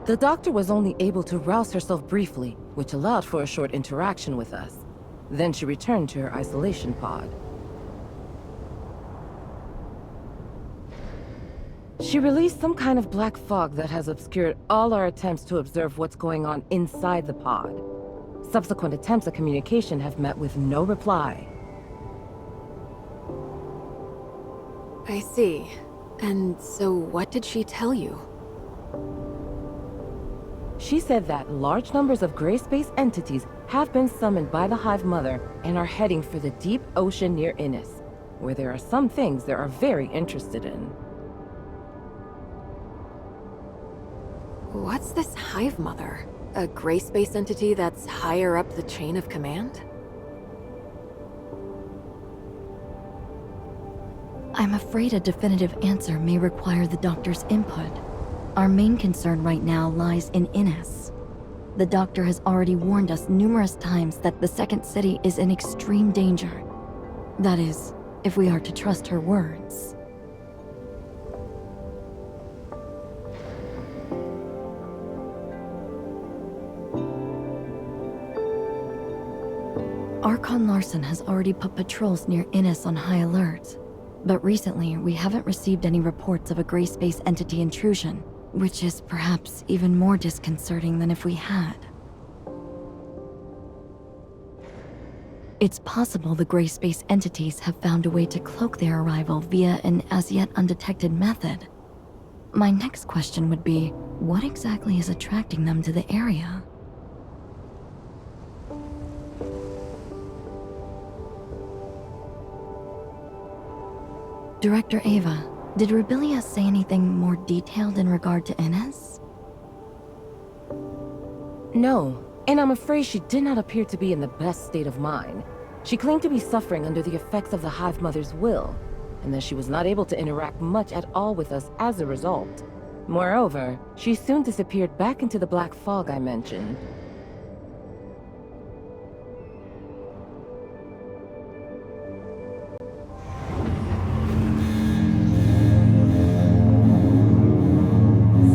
The doctor was only able to rouse herself briefly, which allowed for a short interaction with us. Then she returned to her isolation pod. She released some kind of black fog that has obscured all our attempts to observe what's going on inside the pod. Subsequent attempts at communication have met with no reply. I see. And so what did she tell you? She said that large numbers of gray space entities have been summoned by the Hive Mother and are heading for the deep ocean near Innis, where there are some things they are very interested in. What's this Hive Mother? A gray space entity that's higher up the chain of command? I'm afraid a definitive answer may require the doctor's input. Our main concern right now lies in Innis. The doctor has already warned us numerous times that the second city is in extreme danger. That is, if we are to trust her words. Archon Larson has already put patrols near Innis on high alert. But recently, we haven't received any reports of a gray space entity intrusion, which is perhaps even more disconcerting than if we had. It's possible the gray space entities have found a way to cloak their arrival via an as-yet undetected method. My next question would be, what exactly is attracting them to the area? Director Ava, did Rebellia say anything more detailed in regard to Innis? No, and I'm afraid she did not appear to be in the best state of mind. She claimed to be suffering under the effects of the Hive Mother's will, and that she was not able to interact much at all with us as a result. Moreover, she soon disappeared back into the black fog I mentioned.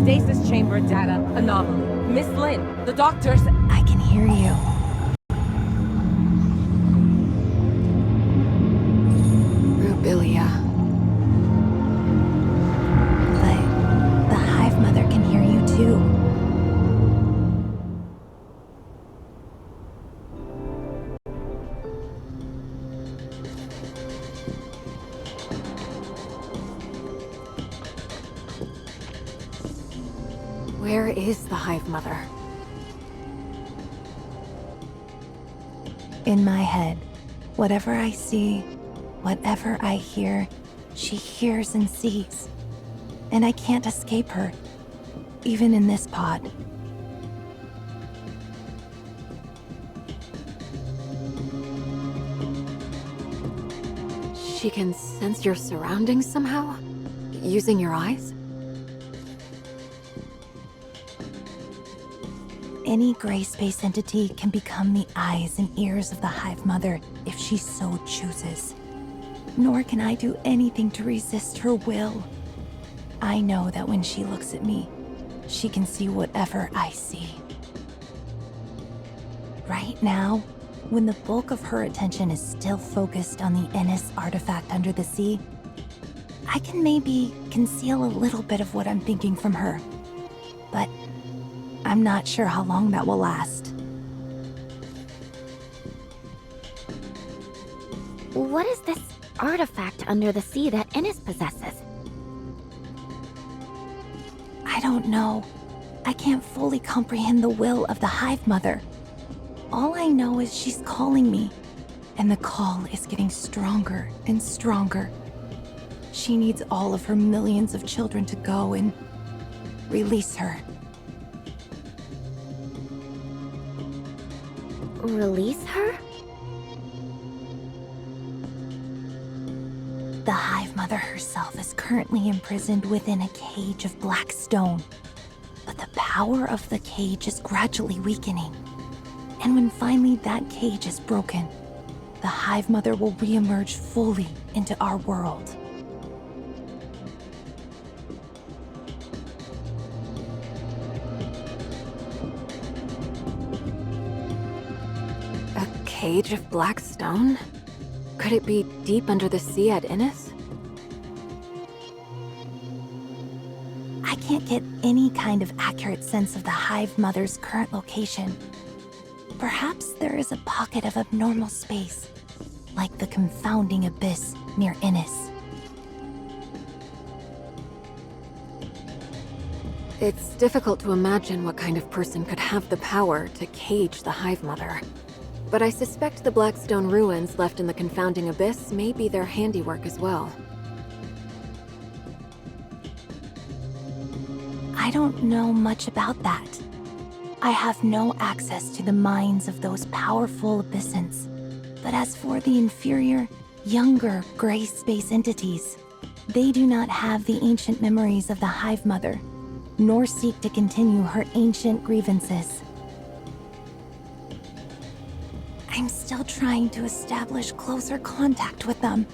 Stasis chamber data anomaly. Miss Lin, the doctor's... I can hear you. Rubilia. But the Hive Mother can hear you too. Where is the Hive Mother? In my head, whatever I see, whatever I hear, she hears and sees. And I can't escape her, even in this pod. She can sense your surroundings somehow? Using your eyes? Any gray space entity can become the eyes and ears of the Hive Mother if she so chooses. Nor can I do anything to resist her will. I know that when she looks at me, she can see whatever I see. Right now, when the bulk of her attention is still focused on the Innis artifact under the sea, I can maybe conceal a little bit of what I'm thinking from her. But I'm not sure how long that will last. What is this artifact under the sea that Innis possesses? I don't know. I can't fully comprehend the will of the Hive Mother. All I know is she's calling me, and the call is getting stronger and stronger. She needs all of her millions of children to go and release her. Release her? The Hive Mother herself is currently imprisoned within a cage of black stone. But the power of the cage is gradually weakening. And when finally that cage is broken, the Hive Mother will reemerge fully into our world. cage of black stone? Could it be deep under the sea at Innis? I can't get any kind of accurate sense of the Hive Mother's current location. Perhaps there is a pocket of abnormal space, like the confounding abyss near Innis. It's difficult to imagine what kind of person could have the power to cage the Hive Mother. But I suspect the Blackstone ruins left in the confounding abyss may be their handiwork as well. I don't know much about that. I have no access to the minds of those powerful abyssins. But as for the inferior, younger gray space entities, they do not have the ancient memories of the Hive Mother, nor seek to continue her ancient grievances. I'm still trying to establish closer contact with them,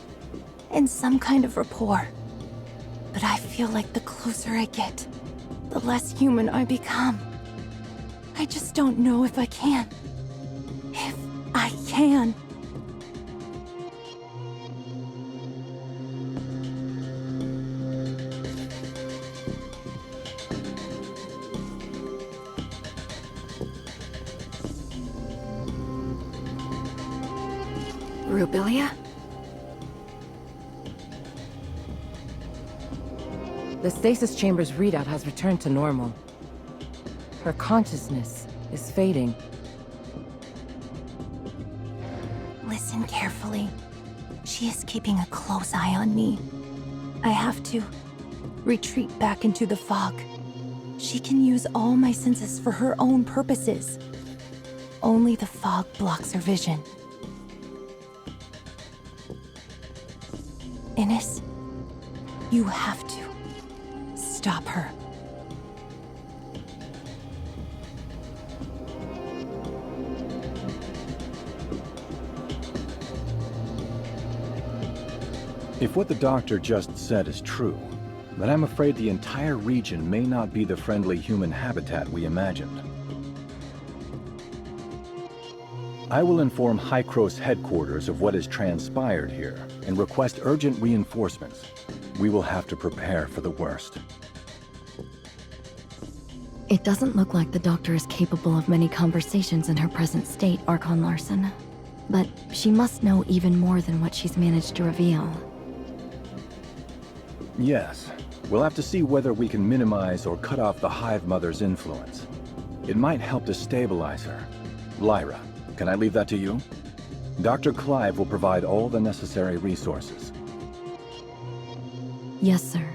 and some kind of rapport. But I feel like the closer I get, the less human I become. I just don't know if I can. If I can. Rubilia? The stasis chamber's readout has returned to normal. Her consciousness is fading. Listen carefully. She is keeping a close eye on me. I have to retreat back into the fog. She can use all my senses for her own purposes. Only the fog blocks her vision. Innis, you have to stop her. If what the doctor just said is true, then I'm afraid the entire region may not be the friendly human habitat we imagined. I will inform Hykros headquarters of what has transpired here and request urgent reinforcements. We will have to prepare for the worst. It doesn't look like the doctor is capable of many conversations in her present state, Archon Larson. But she must know even more than what she's managed to reveal. Yes, we'll have to see whether we can minimize or cut off the Hive Mother's influence. It might help to stabilize her. Lyra, can I leave that to you? Dr. Clive will provide all the necessary resources. Yes, sir.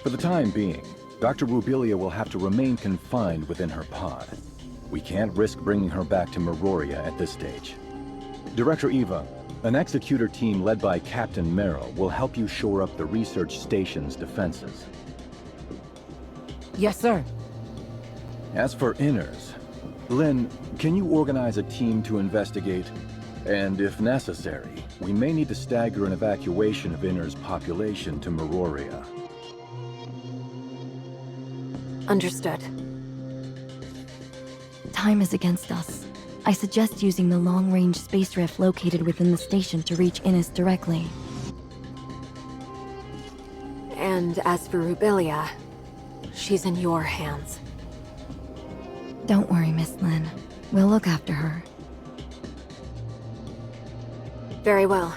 For the time being, Dr. Rubilia will have to remain confined within her pod. We can't risk bringing her back to Meroria at this stage. Director Eva, an executor team led by Captain Merrill will help you shore up the research station's defenses. Yes, sir. As for Inners, Lynn, can you organize a team to investigate? And if necessary, we may need to stagger an evacuation of Inners' population to Meroria. Understood. Time is against us. I suggest using the long-range space rift located within the station to reach Innis directly. And as for Rubilia, she's in your hands. Don't worry, Miss Lynn. We'll look after her. Very well.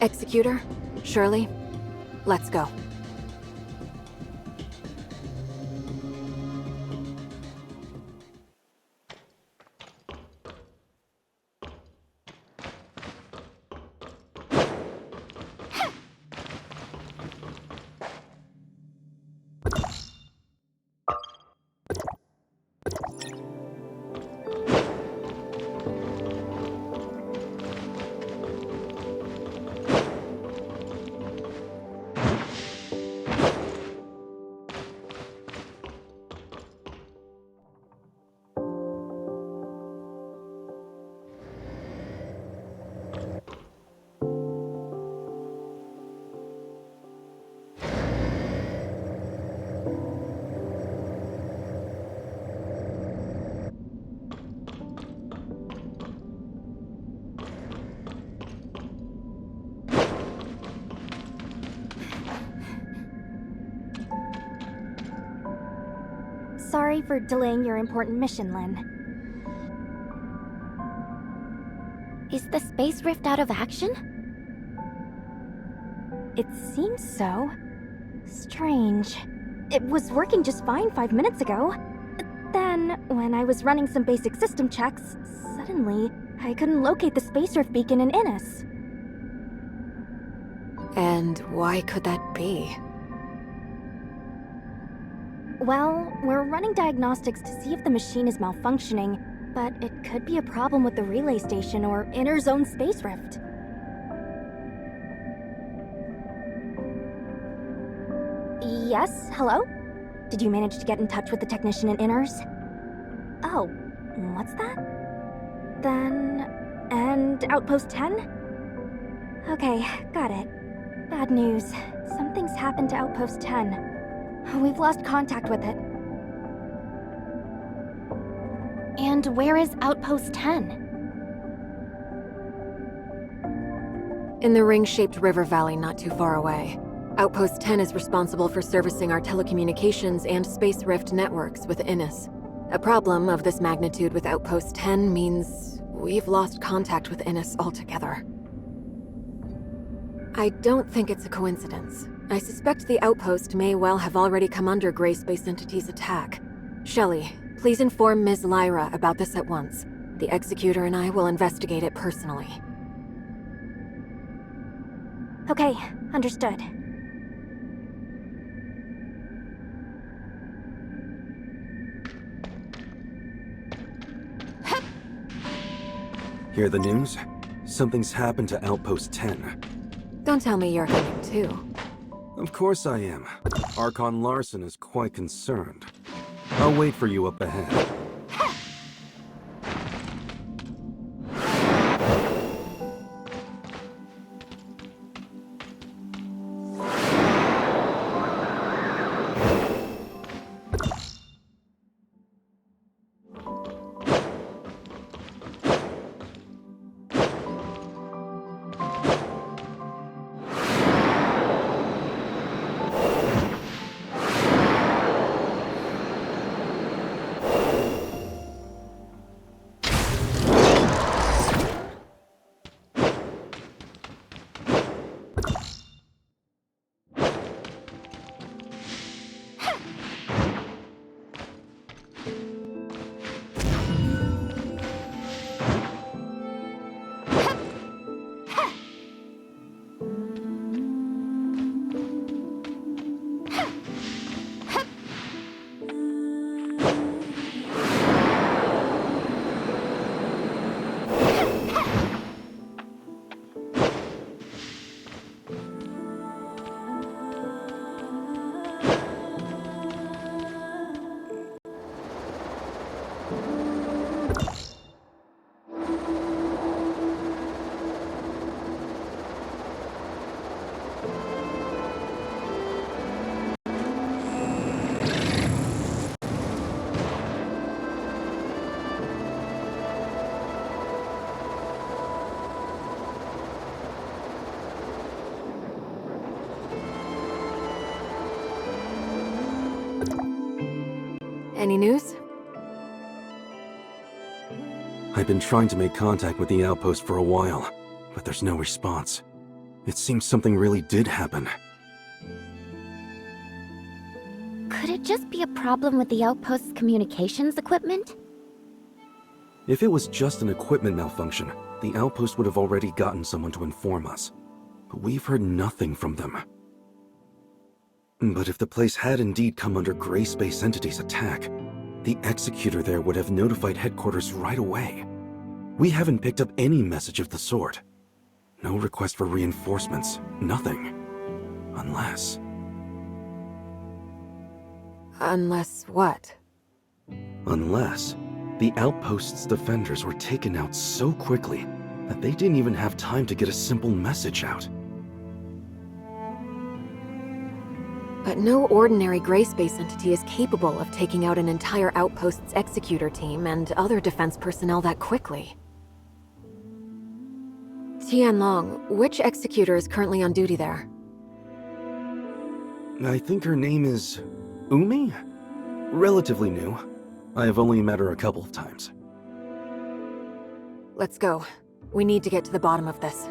Executor, Shirley, let's go. Sorry for delaying your important mission, Lynn. Is the space rift out of action? It seems so. Strange. It was working just fine 5 minutes ago. Then, when I was running some basic system checks, suddenly, I couldn't locate the space rift beacon in Innis. And why could that be? Well, we're running diagnostics to see if the machine is malfunctioning, but it could be a problem with the relay station or inner zone space rift. Yes, hello? Did you manage to get in touch with the technician in Inners? Oh, what's that? Then... and Outpost 10? Okay, got it. Bad news. Something's happened to Outpost 10. We've lost contact with it. And where is Outpost 10? In the ring-shaped river valley not too far away. Outpost 10 is responsible for servicing our telecommunications and space rift networks with Innis. A problem of this magnitude with Outpost 10 means we've lost contact with Innis altogether. I don't think it's a coincidence. I suspect the outpost may well have already come under Grey Space Entity's attack. Shelley, please inform Ms. Lyra about this at once. The Executor and I will investigate it personally. Okay, understood. Hear the news? Something's happened to Outpost 10. Don't tell me you're coming too. Of course I am. Archon Larson is quite concerned. I'll wait for you up ahead. Any news? I've been trying to make contact with the outpost for a while, but there's no response. It seems something really did happen. Could it just be a problem with the outpost's communications equipment? If it was just an equipment malfunction, the outpost would have already gotten someone to inform us. But we've heard nothing from them. But if the place had indeed come under Grey Space Entity's attack, the Executor there would have notified headquarters right away. We haven't picked up any message of the sort. No request for reinforcements, nothing. Unless... Unless what? Unless the outpost's defenders were taken out so quickly that they didn't even have time to get a simple message out. But no ordinary Grey Space entity is capable of taking out an entire outpost's executor team and other defense personnel that quickly. Tianlong, which executor is currently on duty there? I think her name is... Umi? Relatively new. I have only met her a couple of times. Let's go. We need to get to the bottom of this.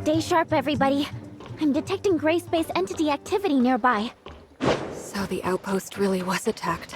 Stay sharp, everybody. I'm detecting gray space entity activity nearby. So the outpost really was attacked.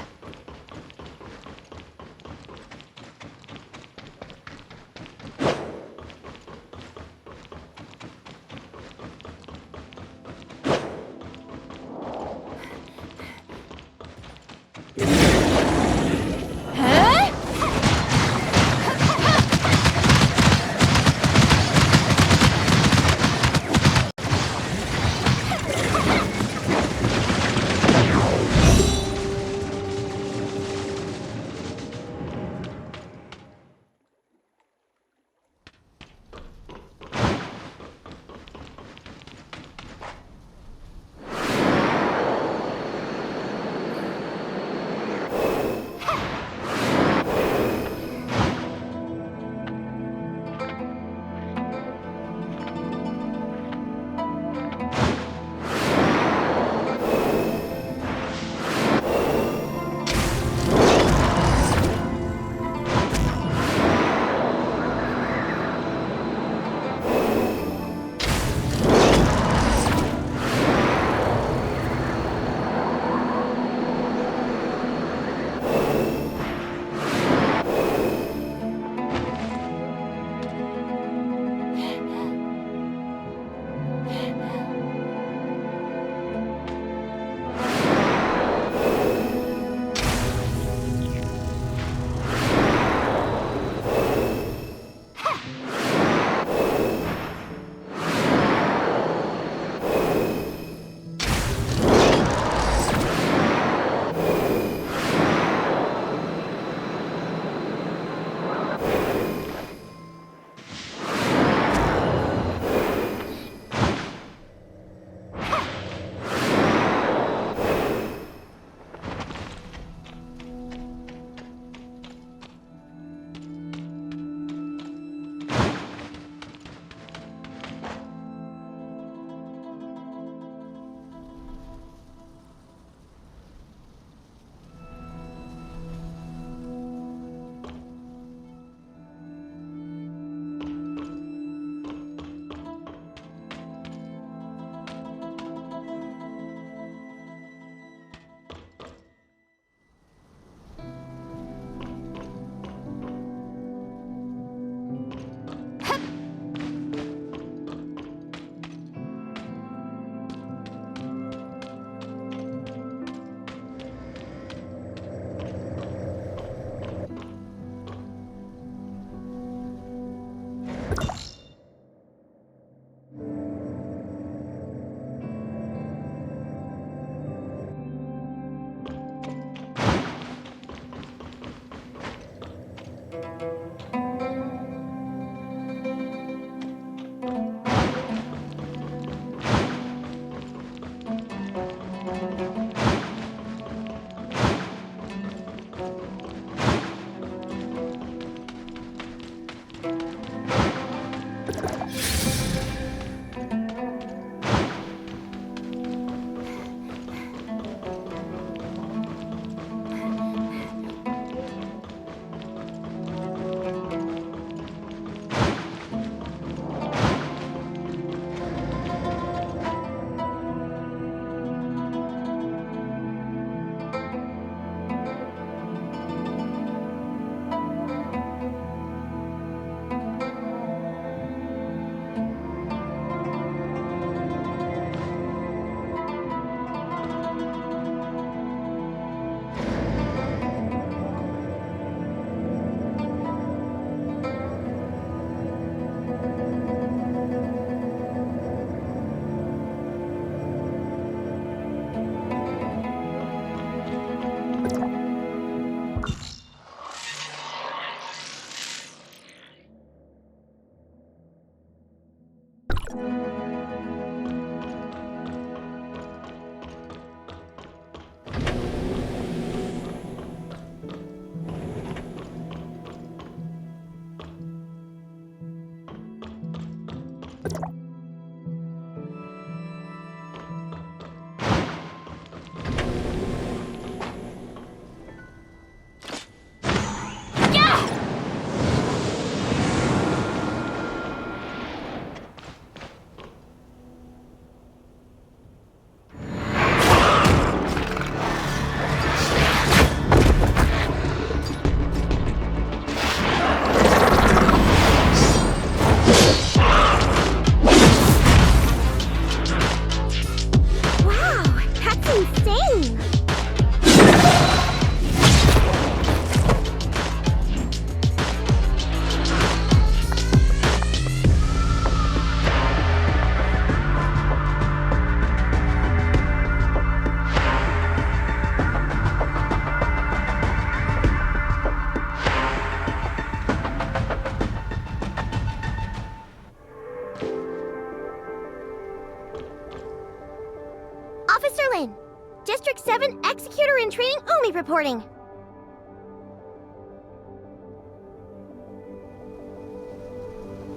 District 7 Executor in Training Umi reporting.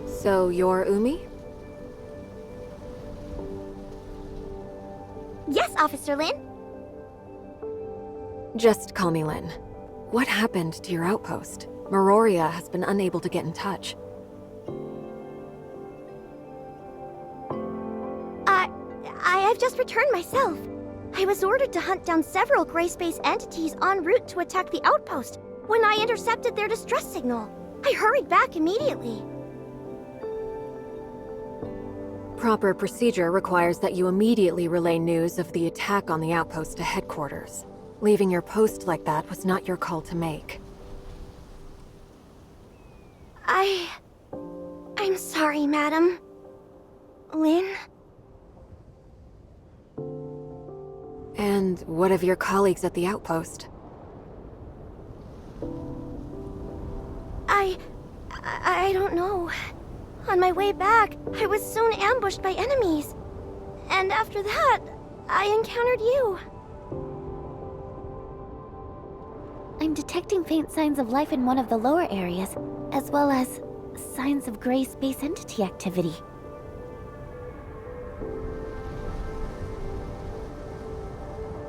So you're Umi? Yes, Officer Lin. Just call me Lin. What happened to your outpost? Meroria has been unable to get in touch. I've just returned myself. I was ordered to hunt down several gray space entities en route to attack the outpost when I intercepted their distress signal. I hurried back immediately. Proper procedure requires that you immediately relay news of the attack on the outpost to headquarters. Leaving your post like that was not your call to make. I'm sorry, madam. Lin? And what of your colleagues at the outpost? I don't know. On my way back, I was soon ambushed by enemies. And after that, I encountered you. I'm detecting faint signs of life in one of the lower areas, as well as signs of gray space entity activity.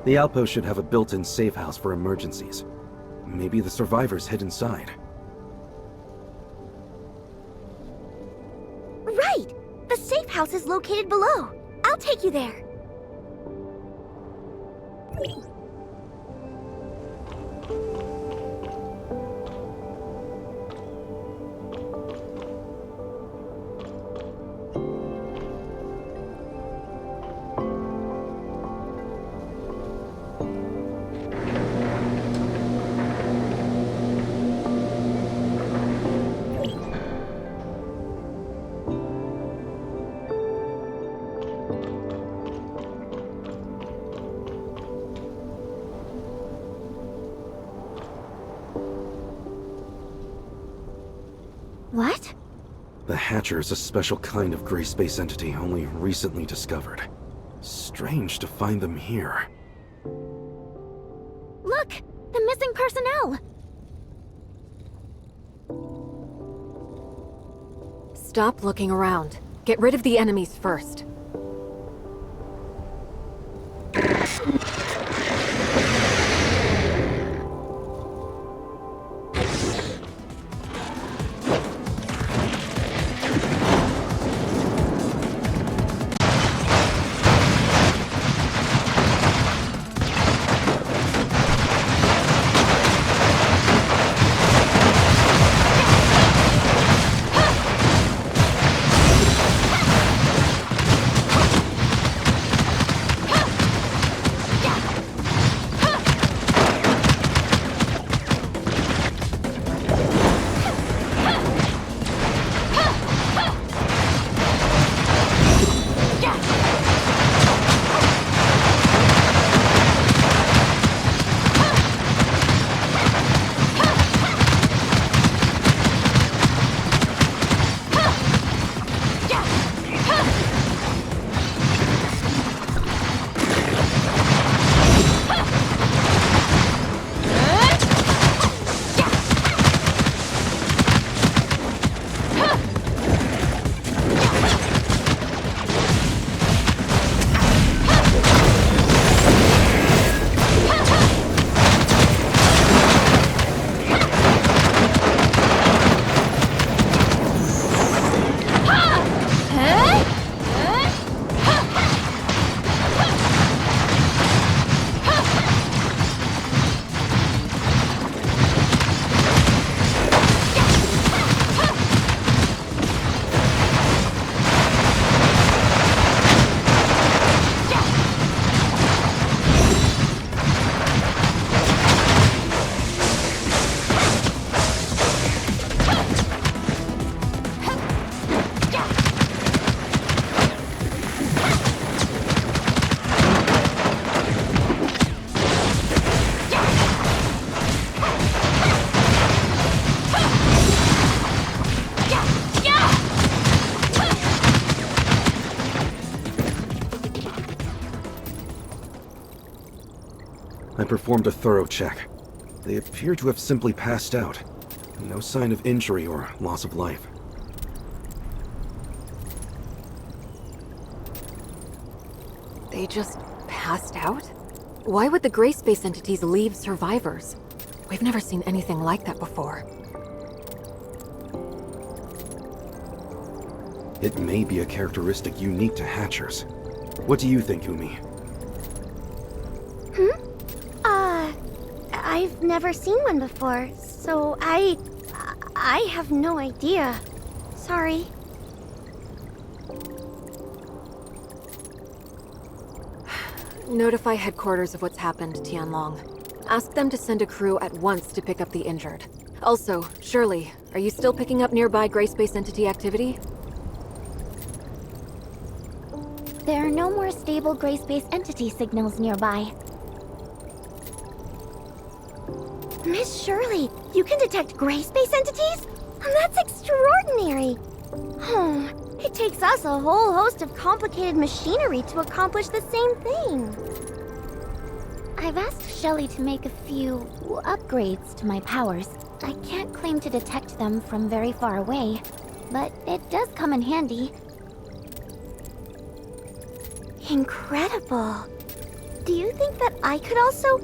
The outpost should have a built-in safe house for emergencies. Maybe the survivors hid inside. Right! The safe house is located below. I'll take you there. What? The Hatcher is a special kind of gray space entity only recently discovered. Strange to find them here. Look! The missing personnel! Stop looking around. Get rid of the enemies first. I performed a thorough check. They appear to have simply passed out. No sign of injury or loss of life. They just passed out? Why would the gray space entities leave survivors? We've never seen anything like that before. It may be a characteristic unique to Hatchers. What do you think, Umi? I've never seen one before, so I have no idea. Sorry. Notify headquarters of what's happened, Tianlong. Ask them to send a crew at once to pick up the injured. Also, Shirley, are you still picking up nearby gray space entity activity? There are no more stable gray space entity signals nearby. Miss Shirley, you can detect gray space entities? That's extraordinary! It takes us a whole host of complicated machinery to accomplish the same thing. I've asked Shelley to make a few upgrades to my powers. I can't claim to detect them from very far away, but it does come in handy. Incredible. Do you think that I could also...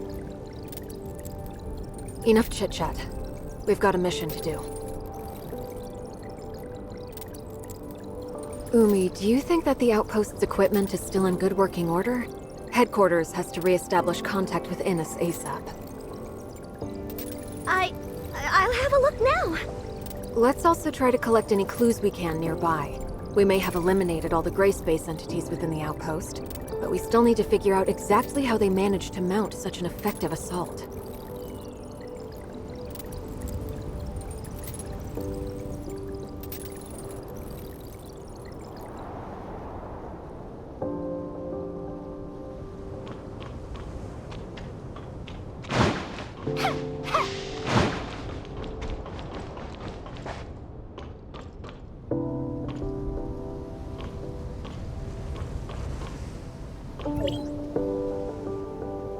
Enough chit-chat. We've got a mission to do. Umi, do you think that the outpost's equipment is still in good working order? Headquarters has to re-establish contact with Innes ASAP. I'll have a look now. Let's also try to collect any clues we can nearby. We may have eliminated all the gray space entities within the outpost, but we still need to figure out exactly how they managed to mount such an effective assault.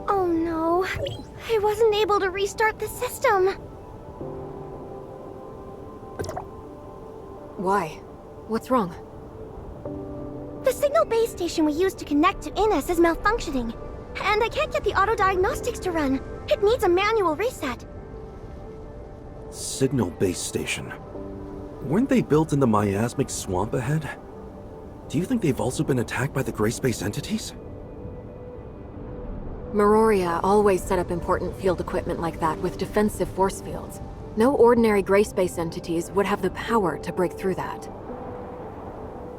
Oh no, I wasn't able to restart the system. Why? What's wrong? The signal base station we used to connect to Innes is malfunctioning, and I can't get the auto diagnostics to run. It needs a manual reset. Signal base station. Weren't they built in the miasmic swamp ahead? Do you think they've also been attacked by the gray space entities? Meroria always set up important field equipment like that with defensive force fields. No ordinary gray space entities would have the power to break through that.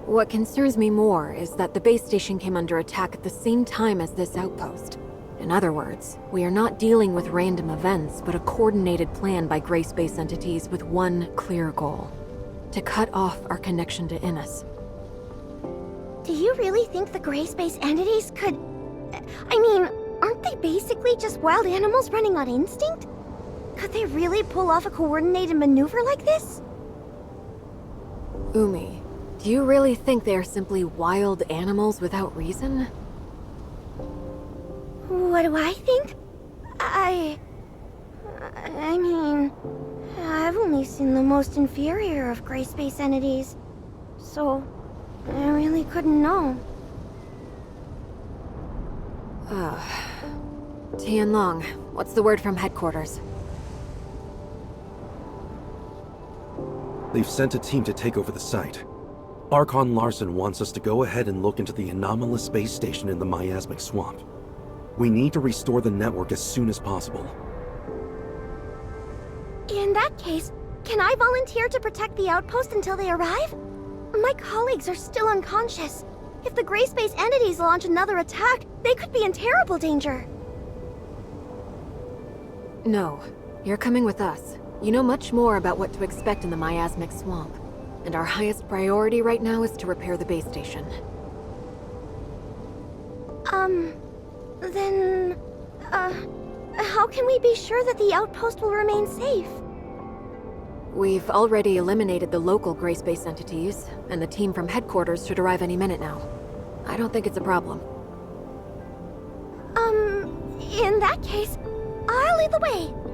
What concerns me more is that the base station came under attack at the same time as this outpost. In other words, we are not dealing with random events, but a coordinated plan by gray space entities with one clear goal: to cut off our connection to Innes. Do you really think the gray space entities could... I mean, aren't they basically just wild animals running on instinct? Could they really pull off a coordinated maneuver like this? Umi, do you really think they are simply wild animals without reason? What do I think? I mean, I've only seen the most inferior of gray space entities, so I really couldn't know. Tianlong, what's the word from headquarters? They've sent a team to take over the site. Archon Larson wants us to go ahead and look into the anomalous space station in the miasmic swamp. We need to restore the network as soon as possible. In that case, can I volunteer to protect the outpost until they arrive? My colleagues are still unconscious. If the gray space entities launch another attack, they could be in terrible danger. No, you're coming with us. You know much more about what to expect in the miasmic swamp. And our highest priority right now is to repair the base station. Then... how can we be sure that the outpost will remain safe? We've already eliminated the local gray space entities, and the team from headquarters should arrive any minute now. I don't think it's a problem. In that case, I'll lead the way.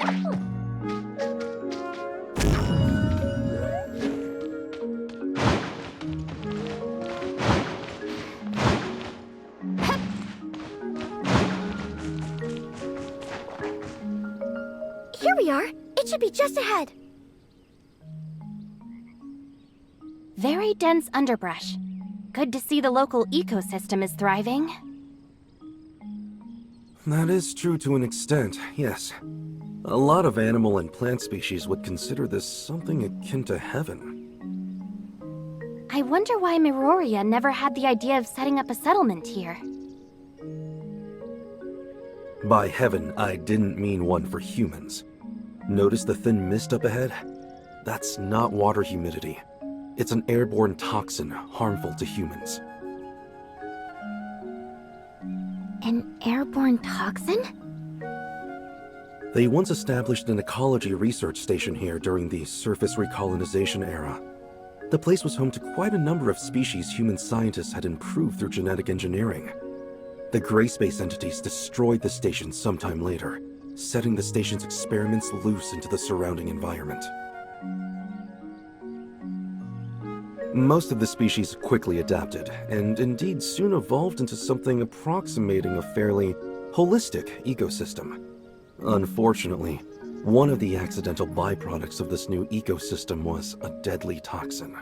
Here we are. It should be just ahead. Very dense underbrush. Good to see the local ecosystem is thriving. That is true to an extent, yes. A lot of animal and plant species would consider this something akin to heaven. I wonder why Miroria never had the idea of setting up a settlement here. By heaven, I didn't mean one for humans. Notice the thin mist up ahead? That's not water humidity. It's an airborne toxin harmful to humans. An airborne toxin? They once established an ecology research station here during the surface recolonization era. The place was home to quite a number of species human scientists had improved through genetic engineering. The gray space entities destroyed the station sometime later, setting the station's experiments loose into the surrounding environment. Most of the species quickly adapted, and indeed soon evolved into something approximating a fairly holistic ecosystem. Unfortunately, one of the accidental byproducts of this new ecosystem was a deadly toxin.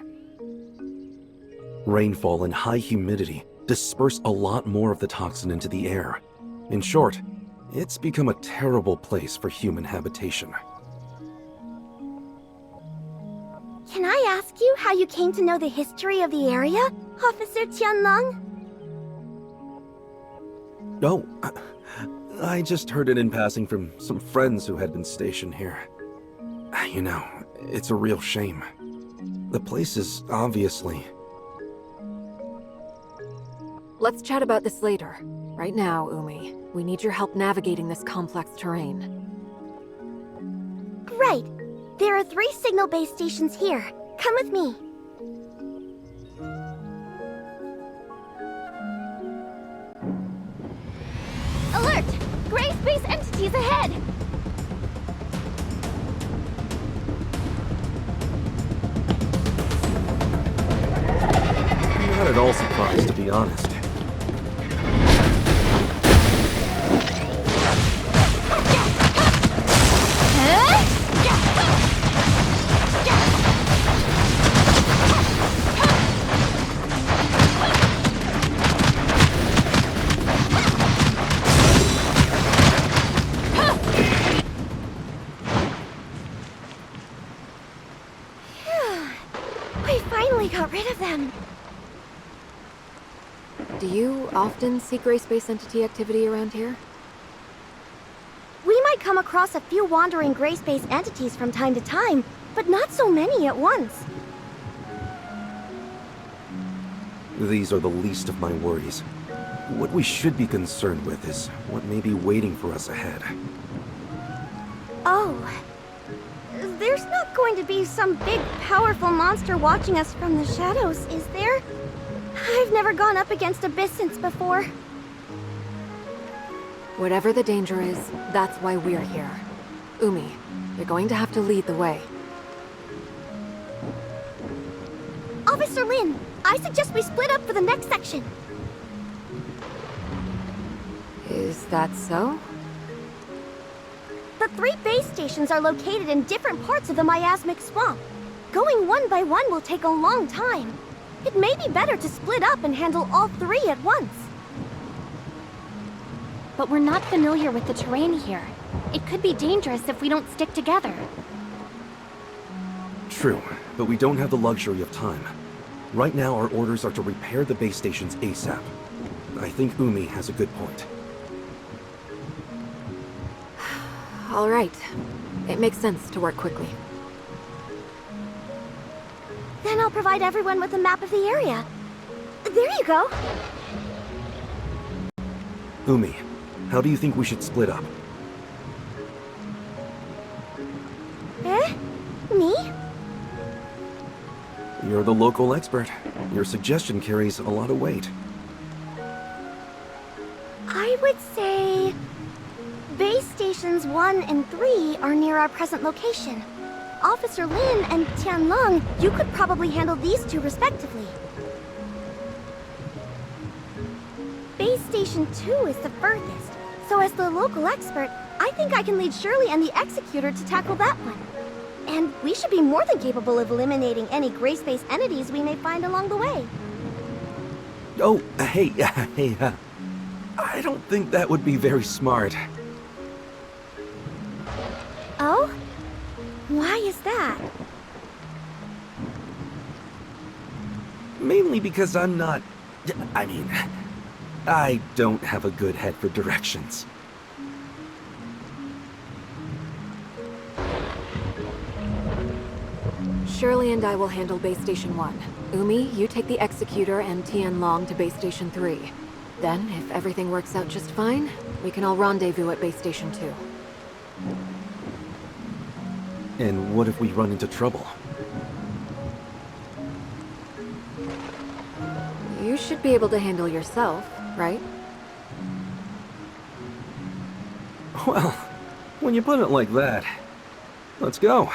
Rainfall and high humidity disperse a lot more of the toxin into the air. In short, it's become a terrible place for human habitation. Can I ask you how you came to know the history of the area, Officer Tianlong? Oh, I just heard it in passing from some friends who had been stationed here. You know, it's a real shame. The place is obviously... Let's chat about this later. Right now, Umi, we need your help navigating this complex terrain. Right. There are 3 signal base stations here. Come with me. Alert! Gray space entities ahead! I'm not at all surprised, to be honest. We finally got rid of them. Do you often see gray space entity activity around here? We might come across a few wandering gray space entities from time to time, but not so many at once. These are the least of my worries. What we should be concerned with is what may be waiting for us ahead. Oh. There's not going to be some big, powerful monster watching us from the shadows, is there? I've never gone up against abyssins before. Whatever the danger is, that's why we're here. Umi, you're going to have to lead the way. Officer Lin, I suggest we split up for the next section. Is that so? The 3 base stations are located in different parts of the miasmic swamp. Going one by one will take a long time. It may be better to split up and handle all 3 at once. But we're not familiar with the terrain here. It could be dangerous if we don't stick together. True, but we don't have the luxury of time. Right now, our orders are to repair the base stations ASAP. I think Umi has a good point. All right. It makes sense to work quickly. Then I'll provide everyone with a map of the area. There you go. Umi, how do you think we should split up? Eh? Me? You're the local expert. Your suggestion carries a lot of weight. I would say... Base Station stations 1 and 3 are near our present location. Officer Lin and Tianlong, you could probably handle these two respectively. Base Station 2 is the furthest, so as the local expert, I think I can lead Shirley and the Executor to tackle that one. And we should be more than capable of eliminating any gray space entities we may find along the way. Oh, hey, I don't think that would be very smart. Oh? Why is that? Mainly because I don't have a good head for directions. Shirley and I will handle Base Station 1. Umi, you take the Executor and Tianlong to Base Station 3. Then, if everything works out just fine, we can all rendezvous at Base Station 2. And what if we run into trouble? You should be able to handle yourself, right? Well, when you put it like that, let's go.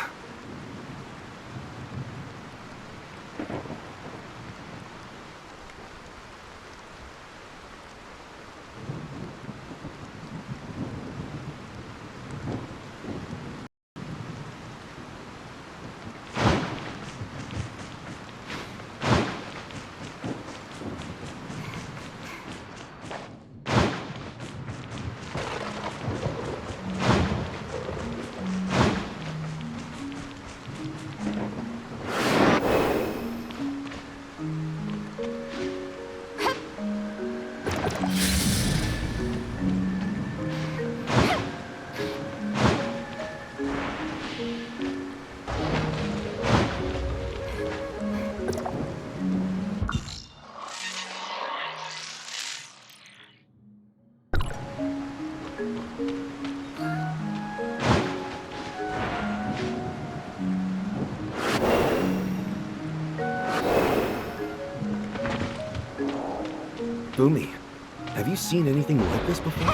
Umi, have you seen anything like this before?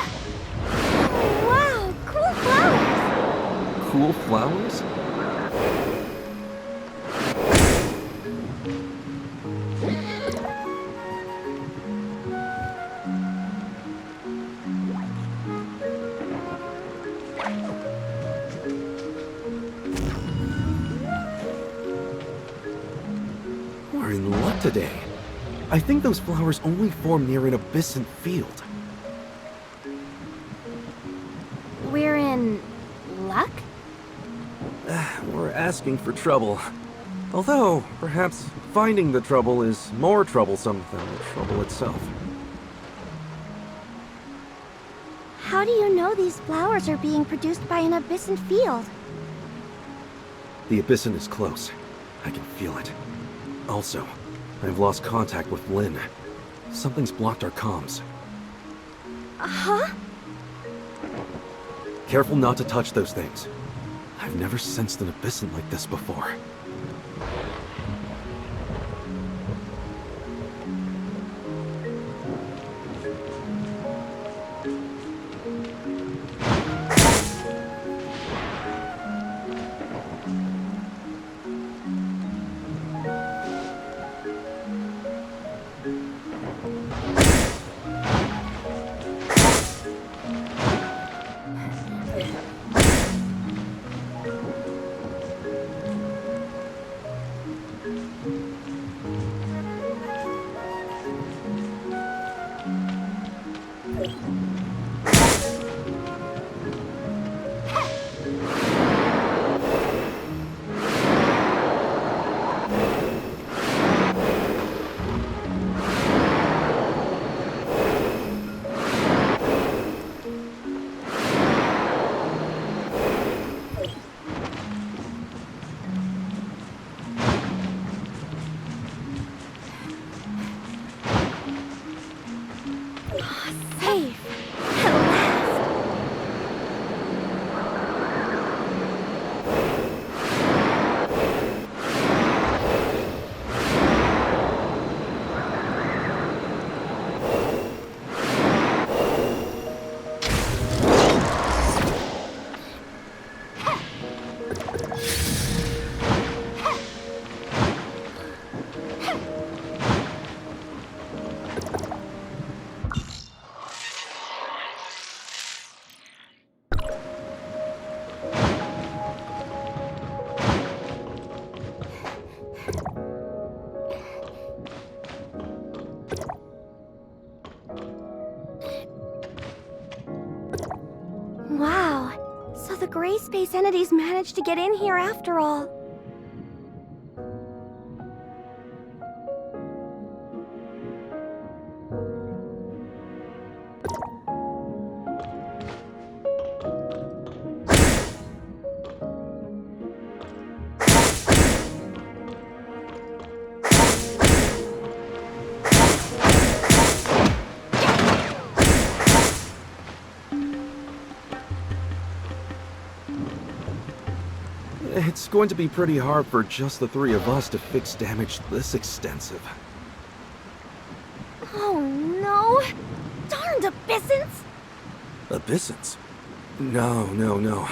Wow, cool flowers! Cool flowers? We're in luck today. I think those flowers only form near an abyssant field. We're in luck? We're asking for trouble. Although, perhaps finding the trouble is more troublesome than the trouble itself. How do you know these flowers are being produced by an abyssant field? The abyssant is close. I can feel it. Also, I've lost contact with Lin. Something's blocked our comms. Huh? Careful not to touch those things. I've never sensed an abyssant like this before. the gray space entities managed to get in here after all. It's going to be pretty hard for just the three of us to fix damage this extensive. Oh no! Darned abyssins! Abyssins? No.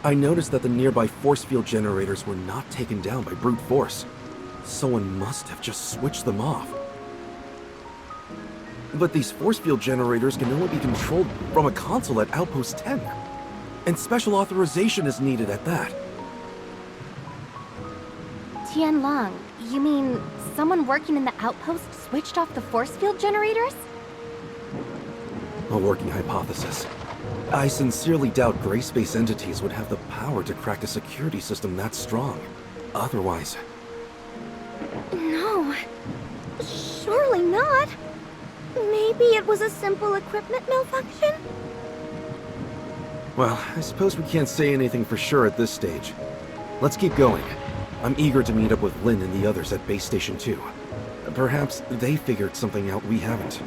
I noticed that the nearby force field generators were not taken down by brute force. Someone must have just switched them off. But these force field generators can only be controlled from a console at Outpost 10. And special authorization is needed at that. Tianlong, you mean someone working in the outpost switched off the force field generators? A working hypothesis. I sincerely doubt gray space entities would have the power to crack a security system that strong. Otherwise... No. Surely not. Maybe it was a simple equipment malfunction? Well, I suppose we can't say anything for sure at this stage. Let's keep going. I'm eager to meet up with Lynn and the others at Base Station 2. Perhaps they figured something out we haven't.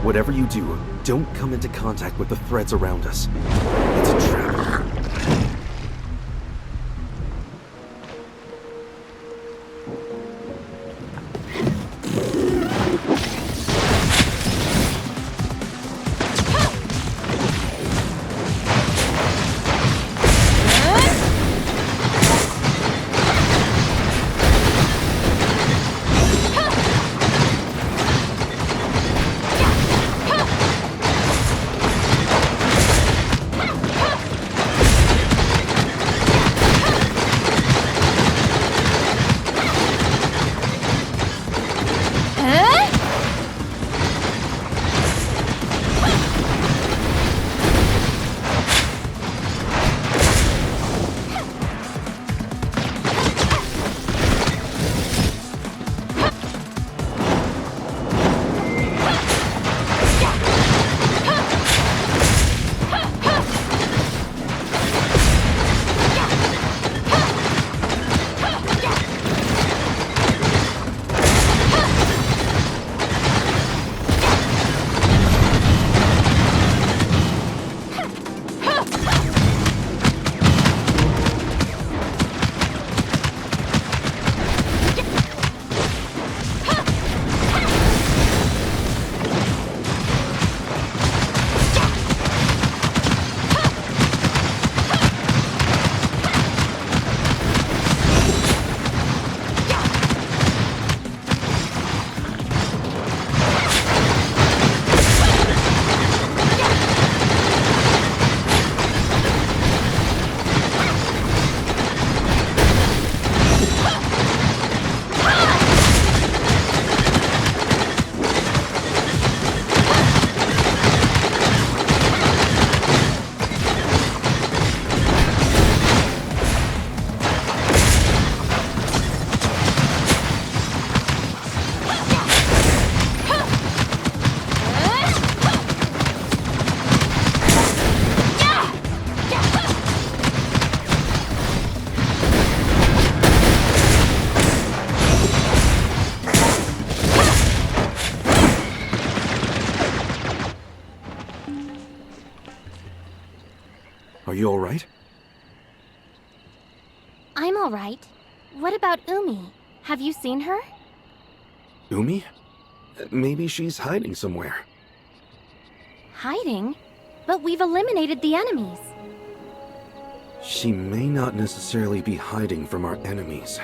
Whatever you do, don't come into contact with the threads around us. It's a trap. You alright? I'm alright. What about Umi? Have you seen her? Umi? Maybe she's hiding somewhere. Hiding? But we've eliminated the enemies. She may not necessarily be hiding from our enemies.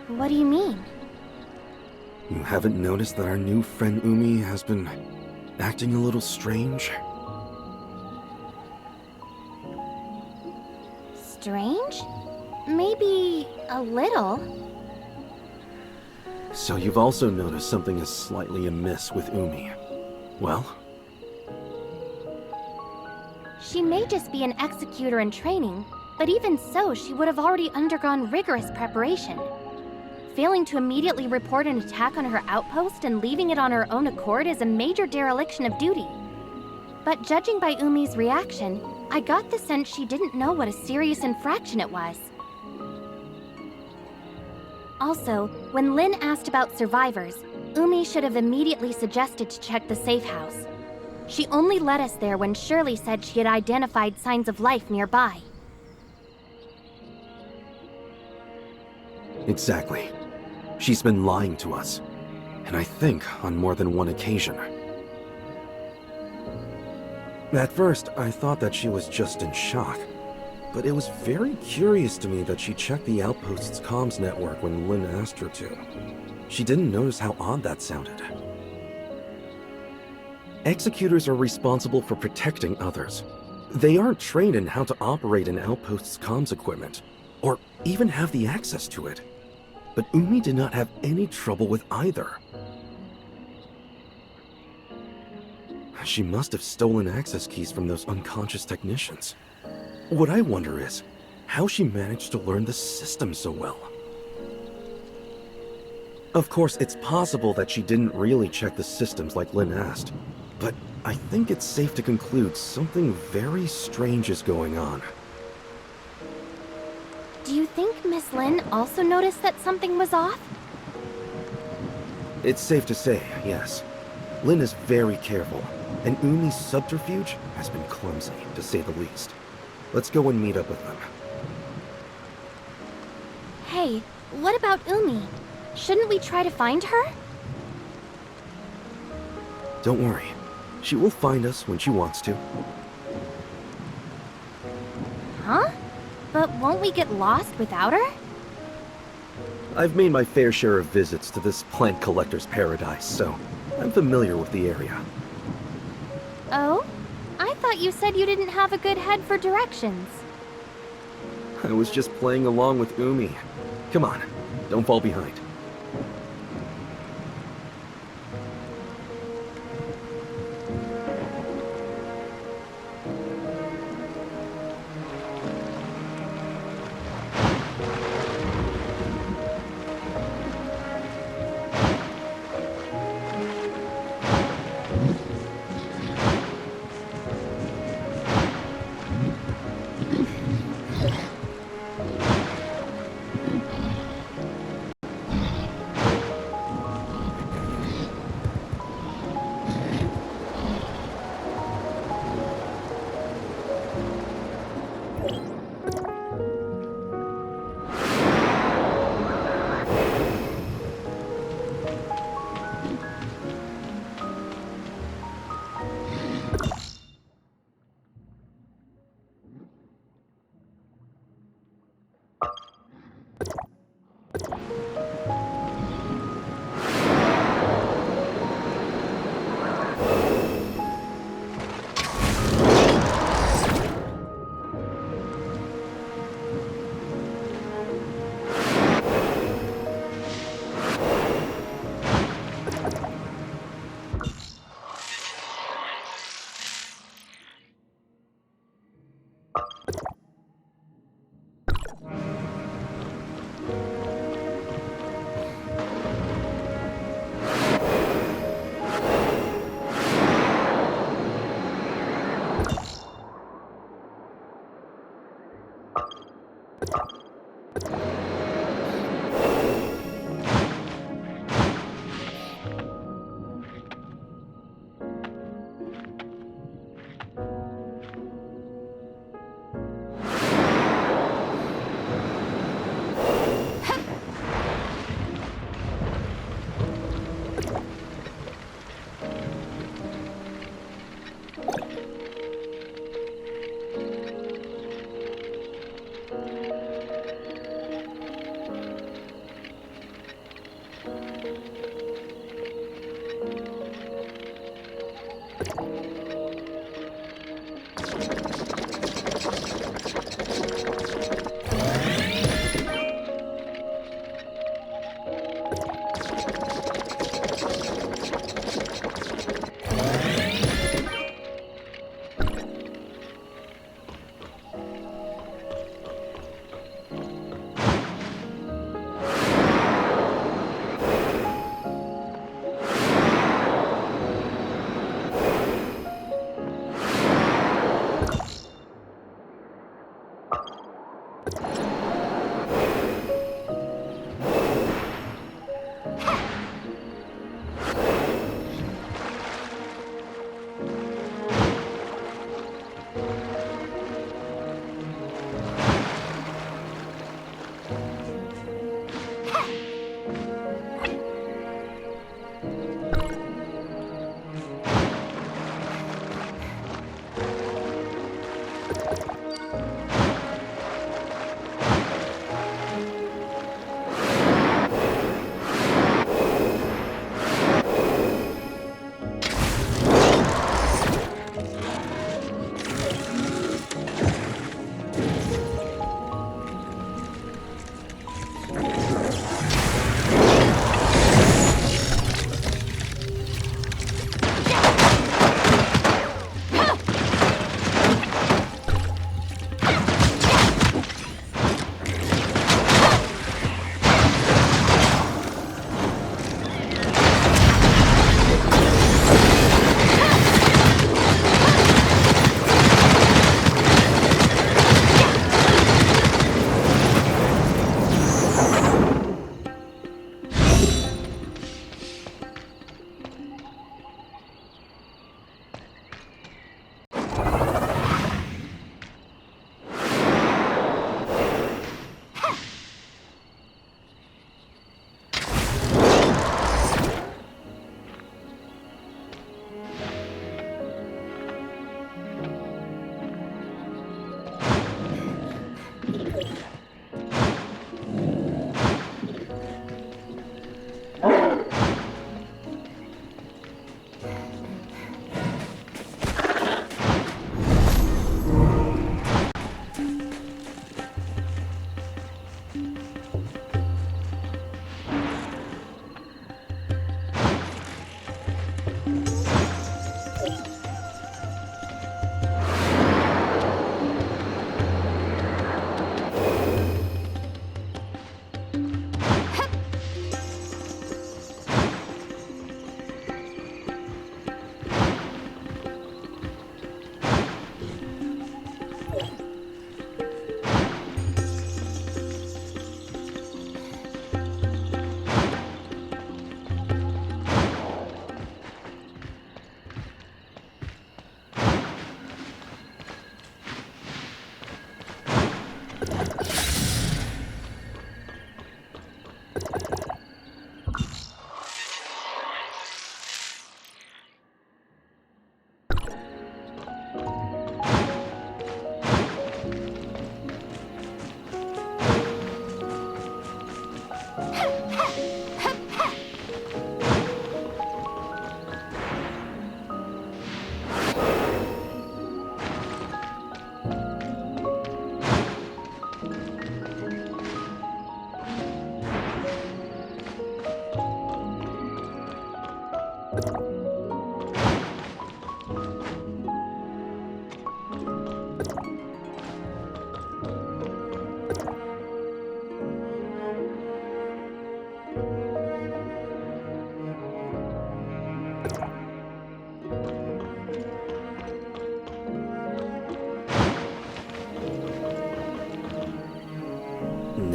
What do you mean? You haven't noticed that our new friend Umi has been acting a little strange? Strange? Maybe a little. So you've also noticed something is slightly amiss with Umi. Well? She may just be an executor in training, but even so, she would have already undergone rigorous preparation. Failing to immediately report an attack on her outpost and leaving it on her own accord is a major dereliction of duty. But judging by Umi's reaction, I got the sense she didn't know what a serious infraction it was. Also, when Lin asked about survivors, Umi should have immediately suggested to check the safe house. She only led us there when Shirley said she had identified signs of life nearby. Exactly. She's been lying to us. And I think on more than one occasion. At first, I thought that she was just in shock. But it was very curious to me that she checked the outpost's comms network when Lin asked her to. She didn't notice how odd that sounded. Executors are responsible for protecting others. They aren't trained in how to operate an outpost's comms equipment, or even have the access to it. But Umi did not have any trouble with either. She must have stolen access keys from those unconscious technicians. What I wonder is, how she managed to learn the system so well. Of course, it's possible that she didn't really check the systems like Lin asked, but I think it's safe to conclude something very strange is going on. Do you think Miss Lin also noticed that something was off? It's safe to say, yes. Lin is very careful, and Umi's subterfuge has been clumsy, to say the least. Let's go and meet up with them. Hey, what about Umi? Shouldn't we try to find her? Don't worry. She will find us when she wants to. Huh? But won't we get lost without her? I've made my fair share of visits to this plant collector's paradise, so I'm familiar with the area. Oh? I thought you said you didn't have a good head for directions. I was just playing along with Umi. Come on, don't fall behind.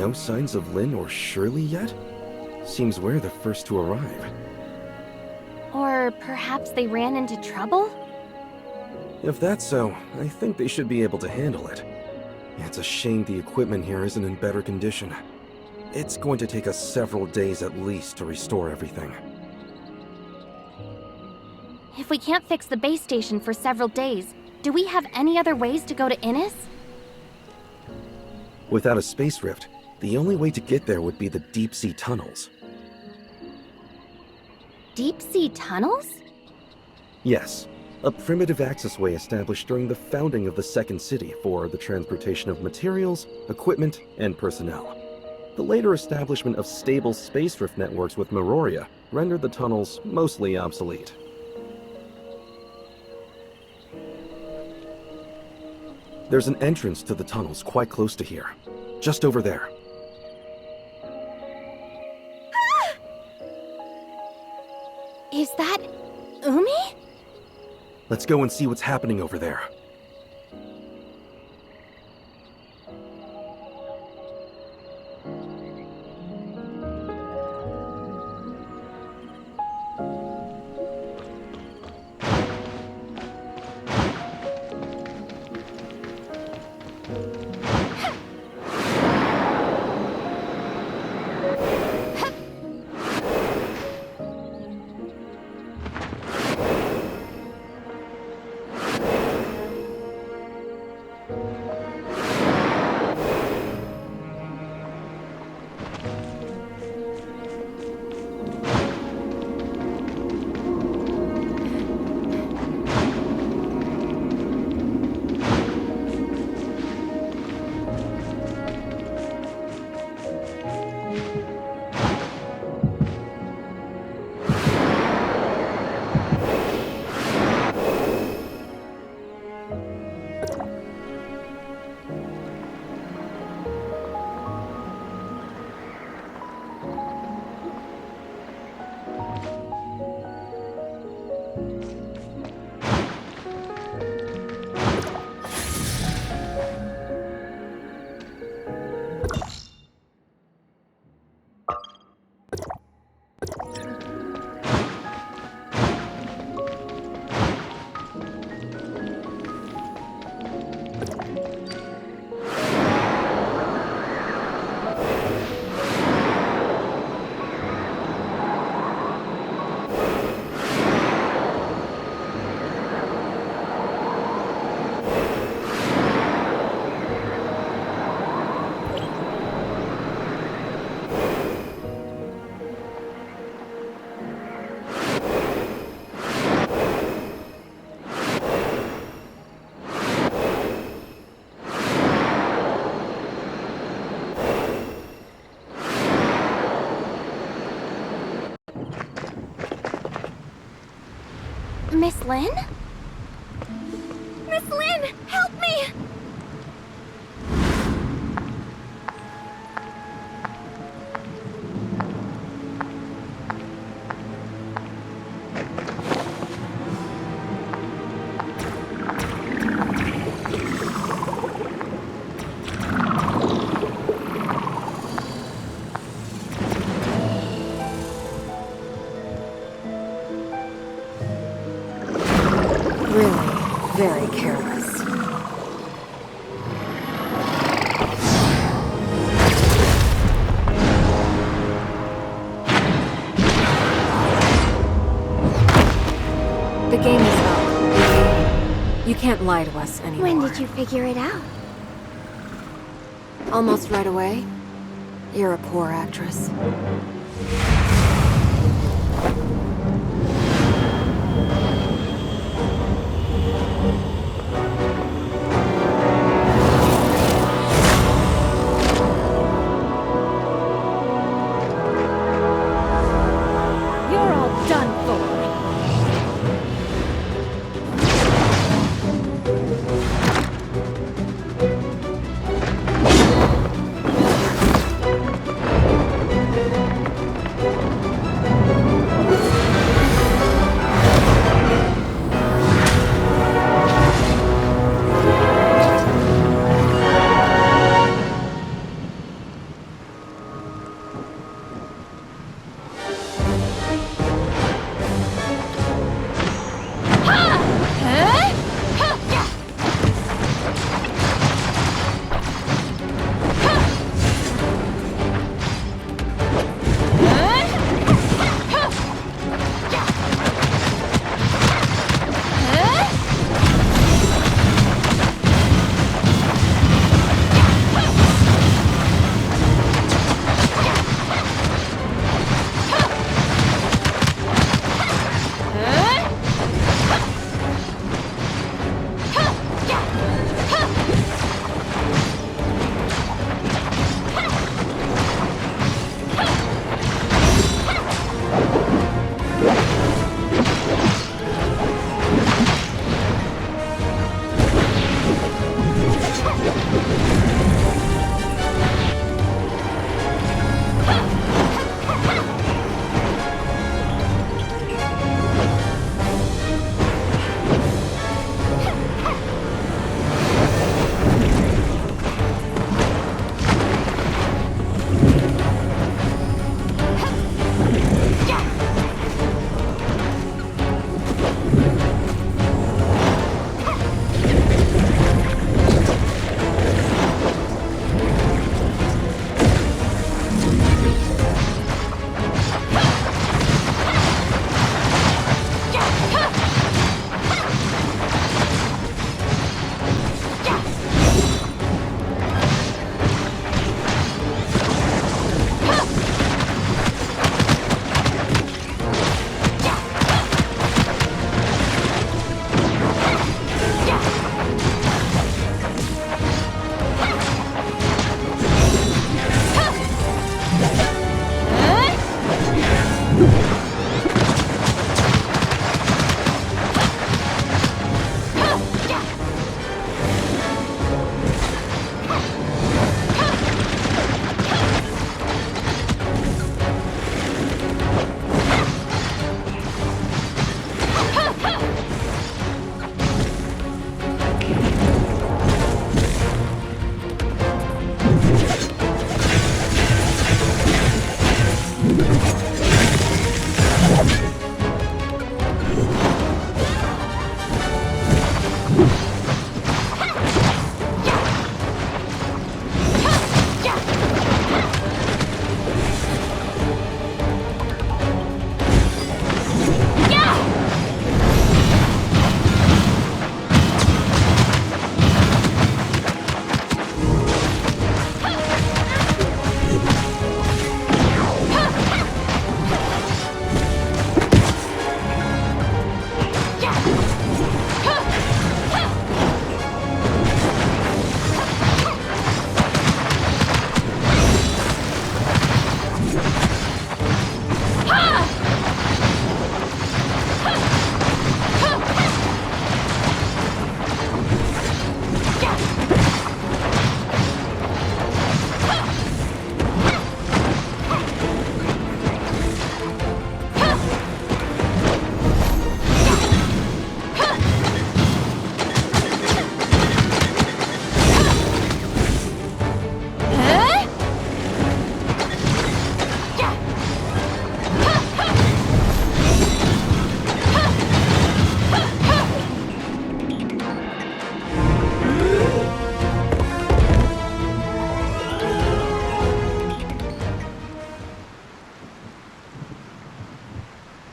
No signs of Lynn or Shirley yet? Seems we're the first to arrive. Or perhaps they ran into trouble? If that's so, I think they should be able to handle it. It's a shame the equipment here isn't in better condition. It's going to take us several days at least to restore everything. If we can't fix the base station for several days, do we have any other ways to go to Innis? Without a space rift, the only way to get there would be the deep-sea tunnels. Deep-sea tunnels? Yes, a primitive accessway established during the founding of the Second City for the transportation of materials, equipment, and personnel. The later establishment of stable space rift networks with Meroria rendered the tunnels mostly obsolete. There's an entrance to the tunnels quite close to here, just over there. Is that Umi? Let's go and see what's happening over there. Miss Lynn? Miss Lynn, help me! Really, very careless. The game is up. You can't lie to us anymore. When did you figure it out? Almost right away? You're a poor actress. You're all done for.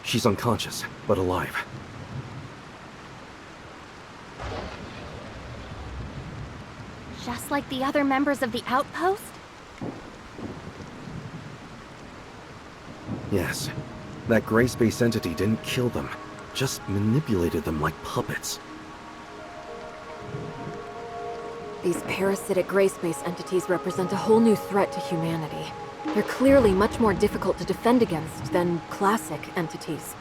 She's unconscious, but alive. Just like the other members of the outpost? Yes. That gray space entity didn't kill them, just manipulated them like puppets. These parasitic gray space entities represent a whole new threat to humanity. They're clearly much more difficult to defend against than classic entities.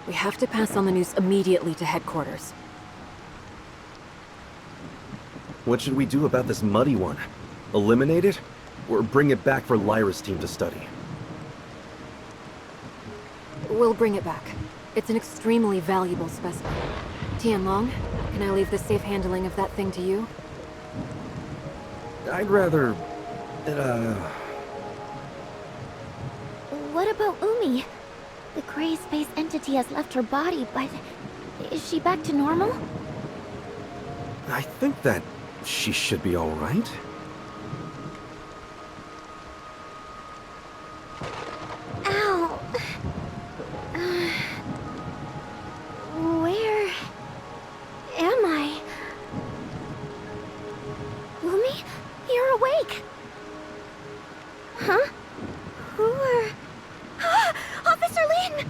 We have to pass on the news immediately to headquarters. What should we do about this muddy one? Eliminate it? Or bring it back for Lyra's team to study? We'll bring it back. It's an extremely valuable specimen. Tianlong, can I leave the safe handling of that thing to you? I'd rather... What about Umi? The gray space entity has left her body, but is she back to normal? I think that she should be alright. Ow. Where am I? Umi, you're awake. Huh? Who are... Officer Lin!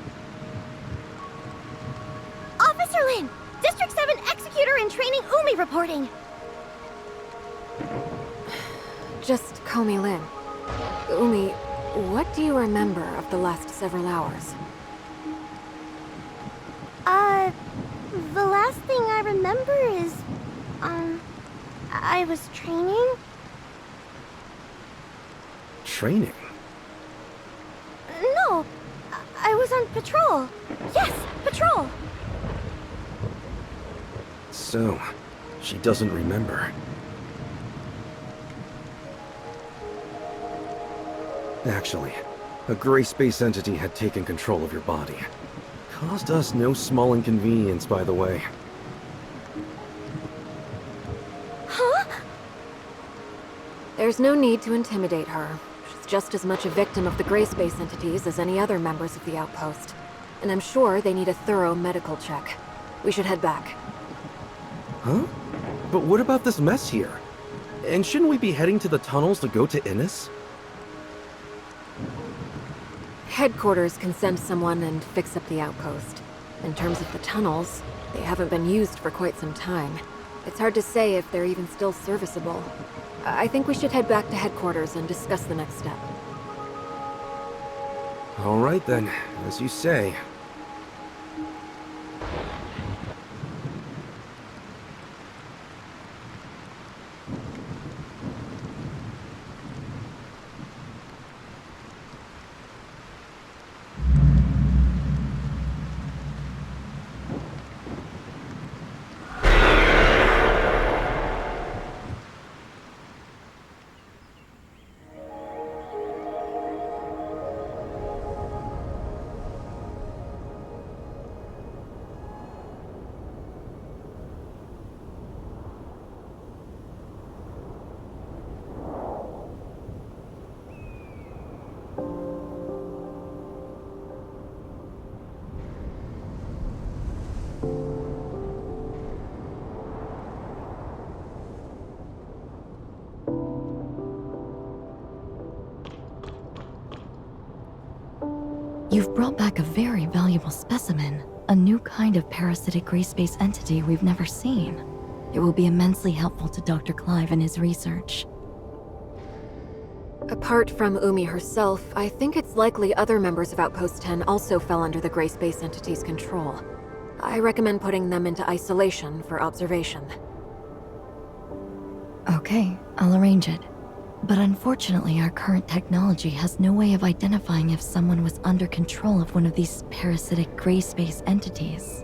Officer Lin! District 7 Executor in Training Umi reporting! Just call me Lin. Umi, what do you remember of the last several hours? The last thing I remember is, I was training. Training? No, I was on patrol. Yes, patrol. So, she doesn't remember. Actually, a gray space entity had taken control of your body. Caused us no small inconvenience, by the way. Huh? There's no need to intimidate her. She's just as much a victim of the gray space entities as any other members of the outpost. And I'm sure they need a thorough medical check. We should head back. Huh? But what about this mess here? And shouldn't we be heading to the tunnels to go to Innis? Headquarters can send someone and fix up the outpost. In terms of the tunnels, they haven't been used for quite some time. It's hard to say if they're even still serviceable. I think we should head back to headquarters and discuss the next step. All right then, as you say. You've brought back a very valuable specimen, a new kind of parasitic gray space entity we've never seen. It will be immensely helpful to Dr. Clive in his research. Apart from Umi herself, I think it's likely other members of Outpost 10 also fell under the gray space entity's control. I recommend putting them into isolation for observation. Okay, I'll arrange it. But unfortunately, our current technology has no way of identifying if someone was under control of one of these parasitic gray space entities.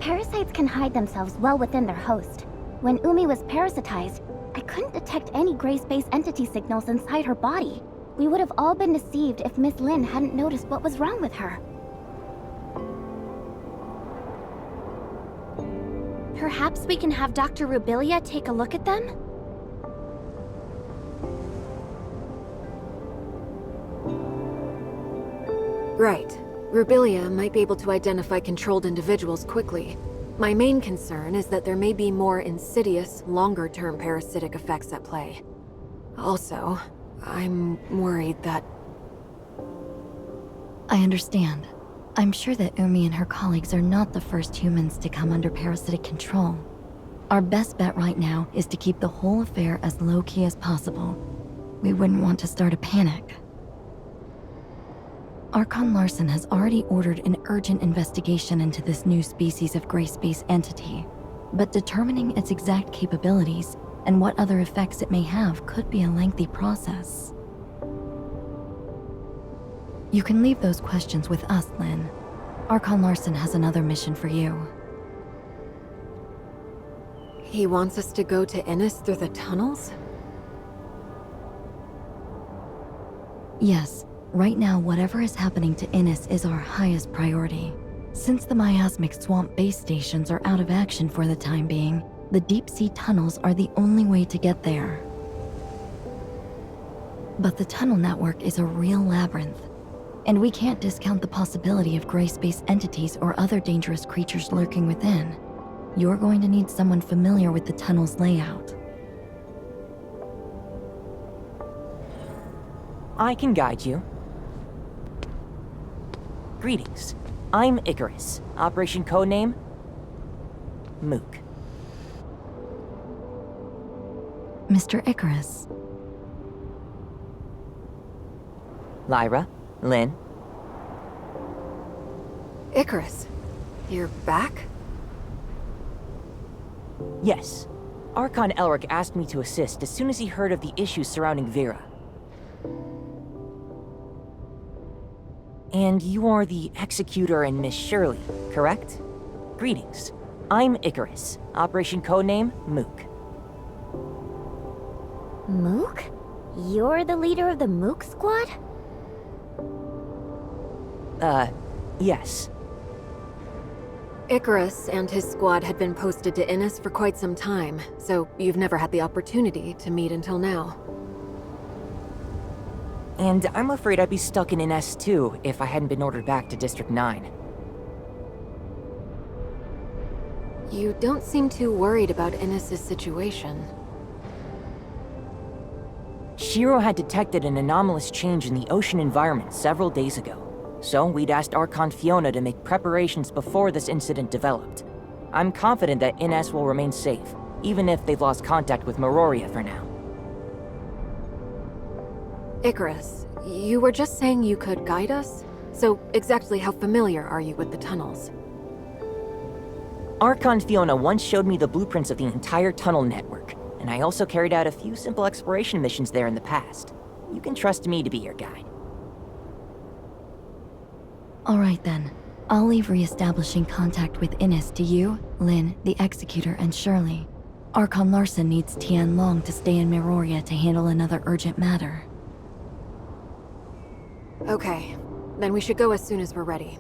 Parasites can hide themselves well within their host. When Umi was parasitized, I couldn't detect any gray space entity signals inside her body. We would have all been deceived if Miss Lin hadn't noticed what was wrong with her. Perhaps we can have Dr. Rubilia take a look at them? Right. Rubilia might be able to identify controlled individuals quickly. My main concern is that there may be more insidious, longer-term parasitic effects at play. Also, I'm worried that... I understand. I'm sure that Umi and her colleagues are not the first humans to come under parasitic control. Our best bet right now is to keep the whole affair as low-key as possible. We wouldn't want to start a panic. Archon Larson has already ordered an urgent investigation into this new species of gray space entity, but determining its exact capabilities and what other effects it may have could be a lengthy process. You can leave those questions with us, Lynn. Archon Larson has another mission for you. He wants us to go to Innis through the tunnels? Yes, right now whatever is happening to Innis is our highest priority. Since the miasmic swamp base stations are out of action for the time being, the deep-sea tunnels are the only way to get there. But the tunnel network is a real labyrinth, and we can't discount the possibility of gray space entities or other dangerous creatures lurking within. You're going to need someone familiar with the tunnel's layout. I can guide you. Greetings. I'm Icarus. Operation codename? Mook. Mr. Icarus. Lyra, Lynn. Icarus, you're back? Yes. Archon Elric asked me to assist as soon as he heard of the issues surrounding Vera. And you are the Executor and Miss Shirley, correct? Greetings. I'm Icarus. Operation codename Mook. Mook? You're the leader of the Mook squad? Yes. Icarus and his squad had been posted to Innis for quite some time, so you've never had the opportunity to meet until now. And I'm afraid I'd be stuck in an S2 if I hadn't been ordered back to District 9. You don't seem too worried about Innis's situation. Shiro had detected an anomalous change in the ocean environment several days ago, so we'd asked Archon Fiona to make preparations before this incident developed. I'm confident that Innes will remain safe, even if they've lost contact with Meroria for now. Icarus, you were just saying you could guide us? So exactly how familiar are you with the tunnels? Archon Fiona once showed me the blueprints of the entire tunnel network, and I also carried out a few simple exploration missions there in the past. You can trust me to be your guide. All right then. I'll leave re-establishing contact with Innis to you, Lynn, the Executor, and Shirley. Archon Larson needs Tian Long to stay in Meroria to handle another urgent matter. Okay, then we should go as soon as we're ready.